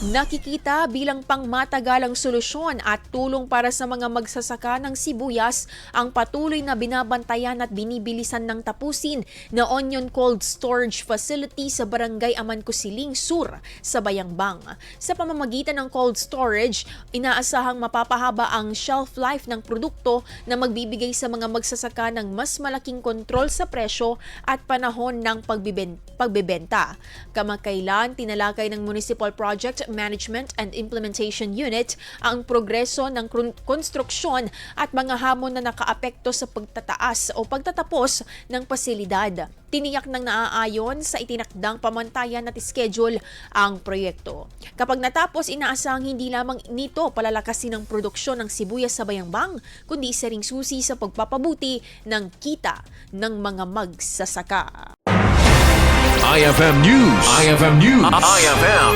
Nakikita bilang pangmatagalang solusyon at tulong para sa mga magsasaka ng sibuyas ang patuloy na binabantayan at binibilisan ng tapusin na onion cold storage facility sa Barangay Amancusiling Sur sa Bayambang. Sa pamamagitan ng cold storage, inaasahang mapapahaba ang shelf life ng produkto na magbibigay sa mga magsasaka ng mas malaking kontrol sa presyo at panahon ng pagbebenta. Kamakailan, tinalakay ng Municipal Project Management and Implementation Unit ang progreso ng konstruksyon at mga hamon na nakaapekto sa pagtataas o pagtatapos ng pasilidad. Tiniyak ng naaayon sa itinakdang pamantayan at schedule ang proyekto. Kapag natapos, inaasahang hindi lamang nito palalakasin ang produksyon ng sibuyas sa Bayambang, kundi isa ring susi sa pagpapabuti ng kita ng mga magsasaka. IFM News. IFM News. IFM.